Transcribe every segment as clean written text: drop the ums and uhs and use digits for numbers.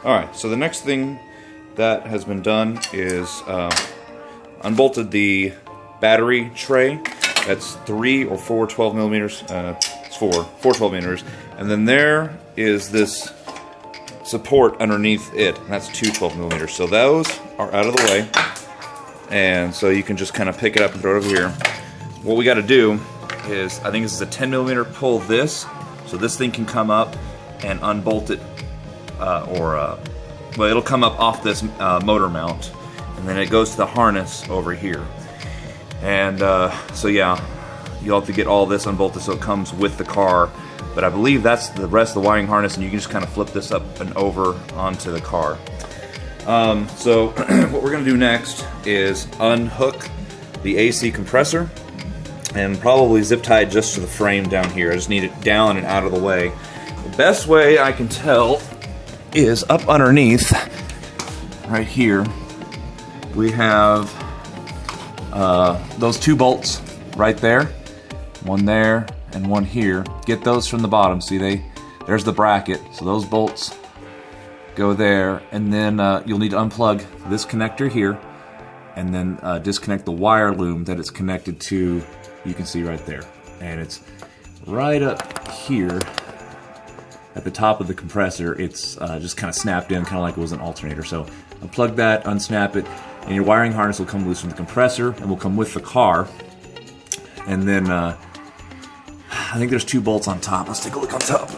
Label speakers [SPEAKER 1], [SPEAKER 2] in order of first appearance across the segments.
[SPEAKER 1] Alright, so the next thing that has been done is unbolted the battery tray. That's 3 or 4 12 millimeters. It's 4 12 millimeters. And then there is this support underneath it, and that's 2 12 millimeters. So those are out of the way. And so you can just kind of pick it up and throw it over here. What we got to do is, I think this is a 10 millimeter, pull this, so this thing can come up and unbolt it, well, it'll come up off this motor mount, and then it goes to the harness over here. And so yeah, you'll have to get all this unbolted so it comes with the car. But I believe that's the rest of the wiring harness, and you can just kind of flip this up and over onto the car. So what we're going to do next is unhook the AC compressor and probably zip tie it just to the frame down here. I just need it down and out of the way. The best way I can tell is up underneath, right here, we have those 2 bolts right there, one there and one here. Get those from the bottom. See, there's the bracket, so those bolts go there, and then you'll need to unplug this connector here and then disconnect the wire loom that it's connected to. You can see right there, and it's right up here at the top of the compressor. It's just kind of snapped in, kind of like it was an alternator. So unplug that, unsnap it, and your wiring harness will come loose from the compressor and will come with the car. And then I think there's 2 bolts on top. Let's take a look on top.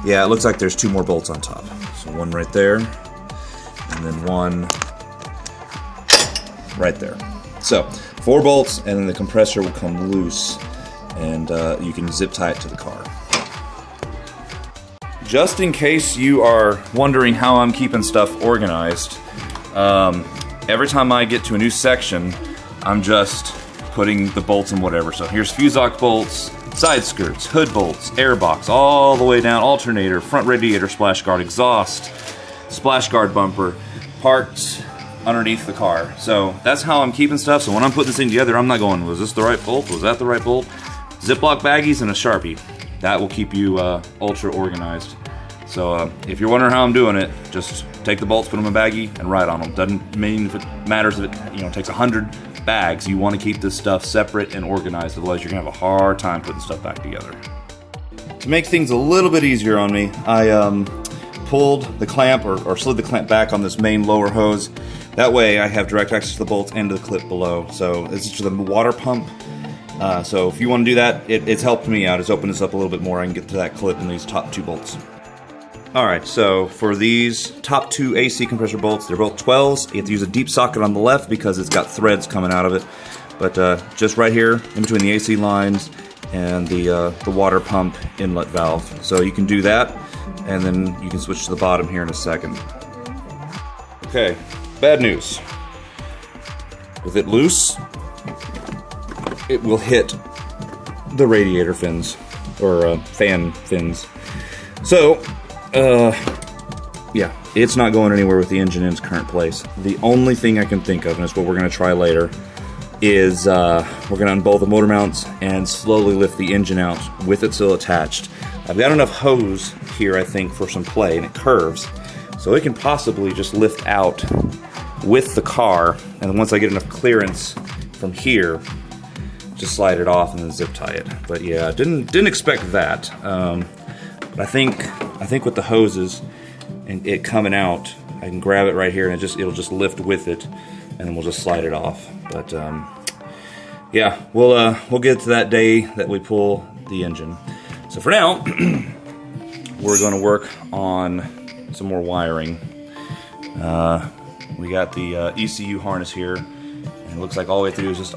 [SPEAKER 1] Yeah, it looks like there's 2 more bolts on top. So one right there, and then one right there. So 4 bolts, and then the compressor will come loose, and you can zip tie it to the car. Just in case you are wondering how I'm keeping stuff organized, every time I get to a new section, I'm just putting the bolts in whatever. So here's fuse arc bolts, side skirts, hood bolts, air box, all the way down, alternator, front radiator, splash guard, exhaust, splash guard bumper, parts underneath the car. So that's how I'm keeping stuff. So when I'm putting this thing together, I'm not going, was this the right bolt? Was that the right bolt? Ziploc baggies and a Sharpie. That will keep you ultra organized. So if you're wondering how I'm doing it, just take the bolts, put them in a baggie, and ride on them. Doesn't mean if it matters if it takes 100 bags. You want to keep this stuff separate and organized, otherwise you're gonna have a hard time putting stuff back together. To make things a little bit easier on me, I pulled the clamp or slid the clamp back on this main lower hose. That way I have direct access to the bolts and to the clip below. So this is for the water pump. So if you want to do that, it's helped me out. It's opened this up a little bit more. I can get to that clip and these top 2 bolts. Alright, so for these top 2 AC compressor bolts, they're both 12s. You have to use a deep socket on the left because it's got threads coming out of it. But just right here, in between the AC lines and the water pump inlet valve. So you can do that, and then you can switch to the bottom here in a second. Okay, bad news. With it loose, it will hit the radiator fins, or fan fins. So, yeah, it's not going anywhere with the engine in its current place. The only thing I can think of, and it's what we're going to try later, is we're going to unbolt the motor mounts and slowly lift the engine out with it still attached. I've got enough hose here, I think, for some play, and it curves, so it can possibly just lift out with the car, and then once I get enough clearance from here, just slide it off and then zip tie it. But yeah, didn't expect that. But I think with the hoses and it coming out, I can grab it right here and it'll just lift with it, and then we'll just slide it off. But yeah, we'll get to that day that we pull the engine. So for now, we're going to work on some more wiring. We got the ECU harness here, and it looks like all we have to do is just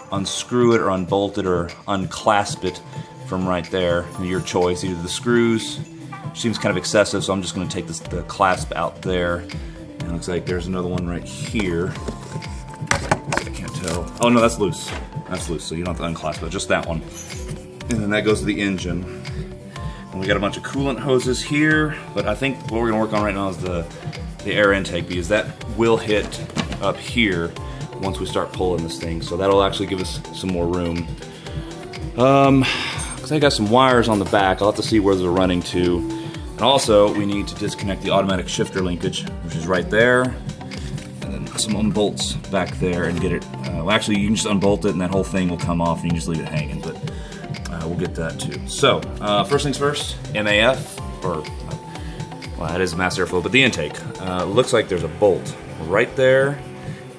[SPEAKER 1] unscrew it or unbolt it or unclasp it from right there. Your choice, either the screws, which seems kind of excessive, so I'm just going to take the clasp out there. And it looks like there's another one right here. I can't tell. Oh no, that's loose. That's loose, so you don't have to unclasp it, just that one. And then that goes to the engine. And we got a bunch of coolant hoses here, but I think what we're going to work on right now is the air intake, because that will hit up here once we start pulling this thing. So that'll actually give us some more room. because I got some wires on the back. I'll have to see where they're running to. And also, we need to disconnect the automatic shifter linkage, which is right there. And then some bolts back there and get it. Well, actually, you can just unbolt it and that whole thing will come off and you can just leave it hanging. But we'll get that too. So, first things first, MAF, or, well, that is mass airflow, but the intake. Looks like there's a bolt right there,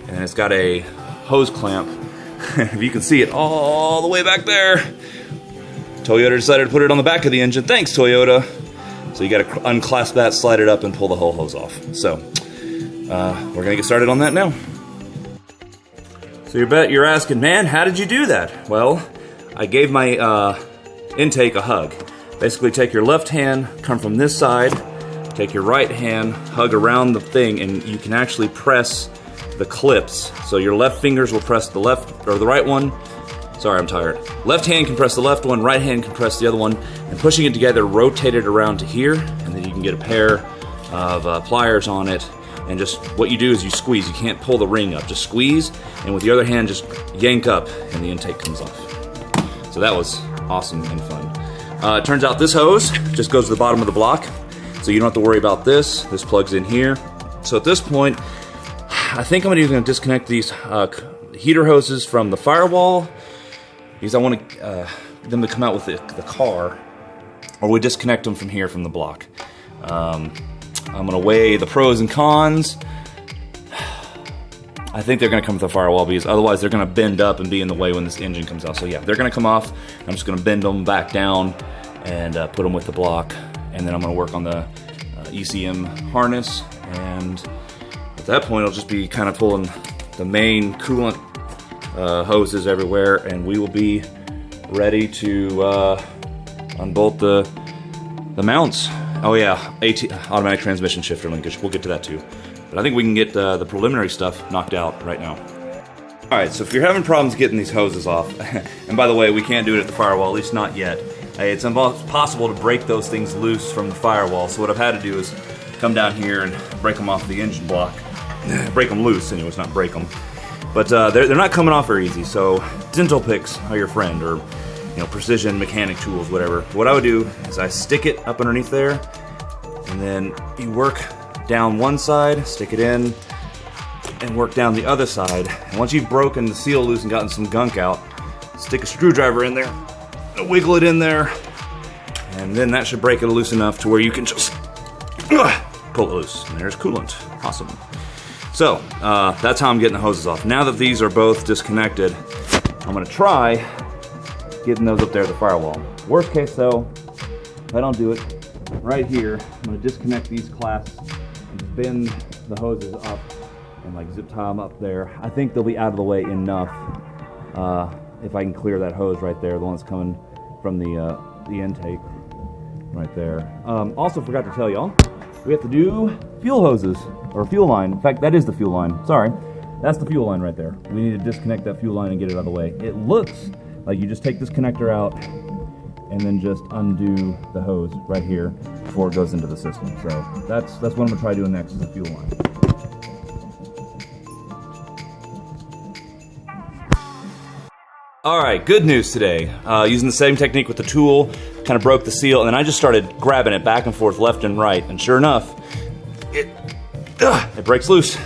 [SPEAKER 1] and it's got a hose clamp. If you can see it all the way back there. Toyota decided to put it on the back of the engine. Thanks, Toyota. So you got to unclasp that, slide it up, and pull the whole hose off. So, we're going to get started on that now. So you're asking, man, how did you do that? Well, I gave my intake a hug. Basically, take your left hand, come from this side, take your right hand, hug around the thing, and you can actually press the clips. So your left fingers will press the left or the right one. Sorry, I'm tired. Left hand can press the left one, right hand can press the other one, and pushing it together, rotate it around to here, and then you can get a pair of pliers on it. And just what you do is you squeeze. You can't pull the ring up, just squeeze, and with the other hand, just yank up, and the intake comes off. So that was awesome and fun. It turns out this hose just goes to the bottom of the block, so you don't have to worry about this. This plugs in here. So at this point, I think I'm going to disconnect these heater hoses from the firewall, because I want them to come out with the car, or we disconnect them from here from the block. I'm going to weigh the pros and cons. I think they're going to come with the firewall, because otherwise they're going to bend up and be in the way when this engine comes out. So yeah, they're going to come off. I'm just going to bend them back down and put them with the block, and then I'm going to work on the ECM harness, and at that point it'll just be kind of pulling the main coolant hoses everywhere, and we will be ready to unbolt the mounts. Oh yeah, automatic transmission shifter linkage. We'll get to that too. But I think we can get the preliminary stuff knocked out right now. Alright, so if you're having problems getting these hoses off, and by the way, we can't do it at the firewall, at least not yet. It's possible to break those things loose from the firewall, so what I've had to do is come down here and break them off the engine block. Break them loose, anyways, not break them. But they're not coming off very easy, so dental picks are your friend, or precision mechanic tools, whatever. What I would do is I stick it up underneath there, and then you work down one side, stick it in, and work down the other side. And once you've broken the seal loose and gotten some gunk out, stick a screwdriver in there, wiggle it in there, and then that should break it loose enough to where you can just pull it loose. And there's coolant. Awesome. So, that's how I'm getting the hoses off. Now that these are both disconnected, I'm going to try getting those up there at the firewall. Worst case though, if I don't do it, right here, I'm going to disconnect these clasps and bend the hoses up and like zip tie them up there. I think they'll be out of the way enough if I can clear that hose right there, the one that's coming from the intake right there. Also forgot to tell y'all, we have to do fuel hoses, or fuel line. In fact, that is the fuel line. Sorry, that's the fuel line right there. We need to disconnect that fuel line and get it out of the way. It looks like you just take this connector out and then just undo the hose right here before it goes into the system. So that's what I'm gonna try doing next, is the fuel line. All right, good news today. Using the same technique with the tool, kind of broke the seal, and then I just started grabbing it back and forth, left and right, and sure enough, it breaks loose,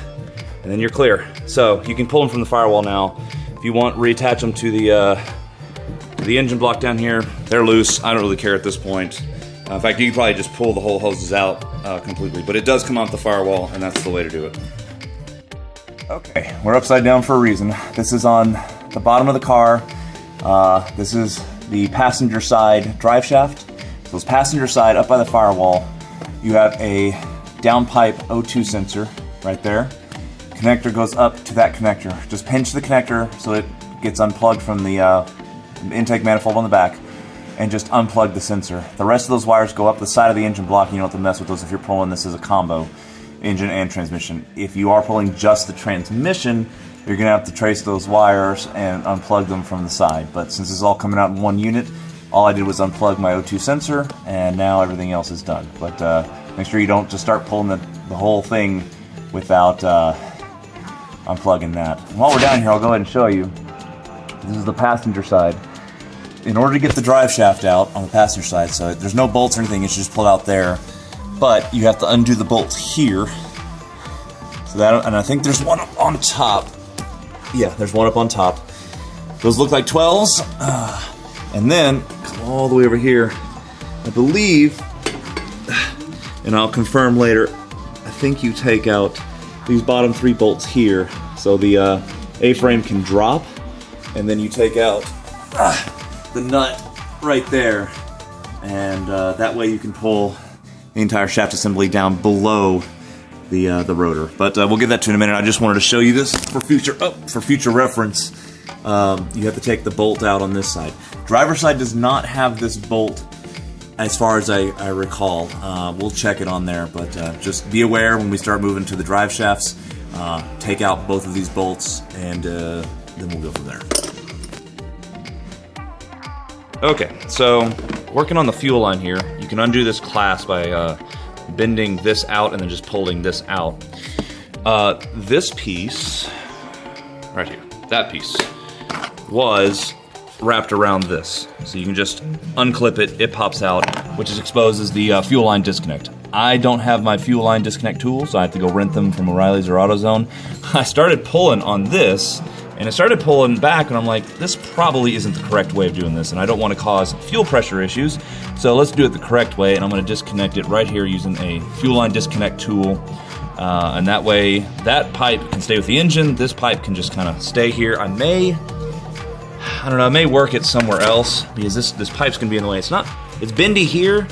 [SPEAKER 1] and then you're clear. So you can pull them from the firewall now. If you want, reattach them to the engine block down here. They're loose. I don't really care at this point. In fact, you can probably just pull the whole hoses out completely, but it does come off the firewall, and that's the way to do it. Okay, we're upside down for a reason. This is on the bottom of the car. This is the passenger side drive shaft. So this passenger side up by the firewall, you have a downpipe O2 sensor right there. Connector goes up to that connector. Just pinch the connector so it gets unplugged from the intake manifold on the back, and just unplug the sensor. The rest of those wires go up the side of the engine block, and you don't have to mess with those if you're pulling this as a combo, engine and transmission. If you are pulling just the transmission, you're going to have to trace those wires and unplug them from the side. But since it's all coming out in one unit, all I did was unplug my O2 sensor, and now everything else is done. But make sure you don't just start pulling the whole thing without unplugging that. And while we're down here, I'll go ahead and show you. This is the passenger side.
[SPEAKER 2] in order to get the drive shaft out on the passenger side, so there's no bolts or anything, it's just pulled out there, but you have to undo the bolts here. So that, and I think there's one up on top. Yeah, there's one up on top. Those look like 12s. And then, come all the way over here, I believe, and I'll confirm later, I think you take out these bottom 3 bolts here, so the A-frame can drop, and then you take out the nut right there, and that way you can pull the entire shaft assembly down below the rotor. But we'll get that to in a minute. I just wanted to show you this for future reference. You have to take the bolt out on this side. Driver's side does not have this bolt, as far as I recall. We'll check it on there, but just be aware when we start moving to the drive shafts, take out both of these bolts, and then we'll go from there.
[SPEAKER 1] Okay, so working on the fuel line here, you can undo this clasp by bending this out and then just pulling this out. This piece, right here, that piece, was wrapped around this. So you can just unclip it, it pops out, which exposes the fuel line disconnect. I don't have my fuel line disconnect tools, so I have to go rent them from O'Reilly's or AutoZone. I started pulling on this, and it started pulling back, and I'm like, this probably isn't the correct way of doing this, and I don't want to cause fuel pressure issues, so let's do it the correct way, and I'm going to disconnect it right here using a fuel line disconnect tool, and that way that pipe can stay with the engine, this pipe can just kind of stay here. I don't know, I may work it somewhere else, because this pipe's going to be in the way. It's bendy here,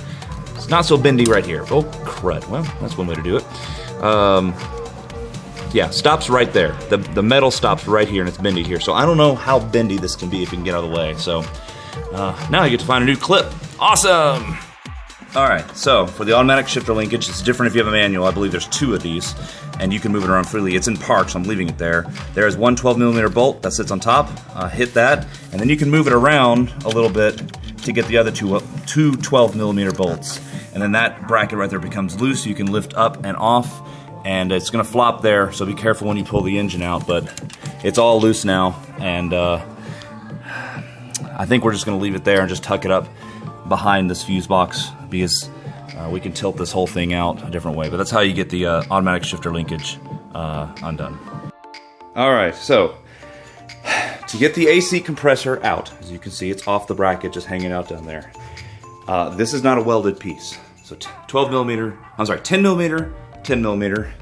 [SPEAKER 1] it's not so bendy right here. Oh, crud. Well, that's one way to do it. Yeah, stops right there. The metal stops right here, and it's bendy here. So I don't know how bendy this can be if you can get out of the way. So now you get to find a new clip. Awesome! Alright, so for the automatic shifter linkage, it's different if you have a manual. I believe there's 2 of these, and you can move it around freely. It's in park, so I'm leaving it there. There is one 12mm bolt that sits on top. Hit that, and then you can move it around a little bit to get the other two 12mm bolts. And then that bracket right there becomes loose, so you can lift up and off, and it's going to flop there, so be careful when you pull the engine out, but it's all loose now, and I think we're just going to leave it there and just tuck it up behind this fuse box, because we can tilt this whole thing out a different way. But that's how you get the automatic shifter linkage undone. Alright, so to get the AC compressor out, as you can see, it's off the bracket, just hanging out down there. This is not a welded piece. So 10mm, 10mm,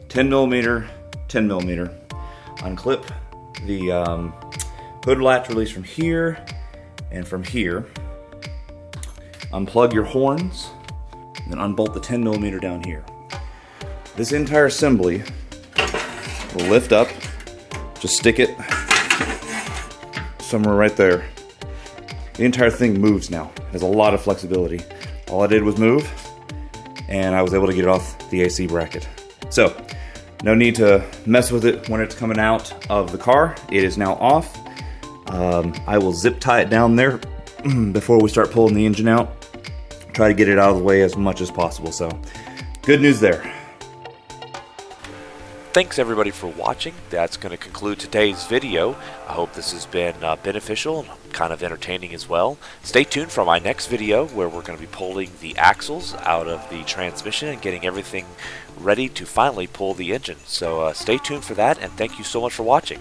[SPEAKER 1] 10mm, 10mm. Unclip the hood latch release from here and from here. Unplug your horns, and then unbolt the 10mm down here. This entire assembly will lift up. Just stick it somewhere right there. The entire thing moves now. It has a lot of flexibility. All I did was move, and I was able to get it off the AC bracket. So, no need to mess with it when it's coming out of the car. It is now off. I will zip tie it down there before we start pulling the engine out. Try to get it out of the way as much as possible. So, good news there.
[SPEAKER 3] Thanks everybody for watching. That's going to conclude today's video. I hope this has been beneficial and kind of entertaining as well. Stay tuned for my next video where we're going to be pulling the axles out of the transmission and getting everything ready to finally pull the engine. So stay tuned for that, and thank you so much for watching.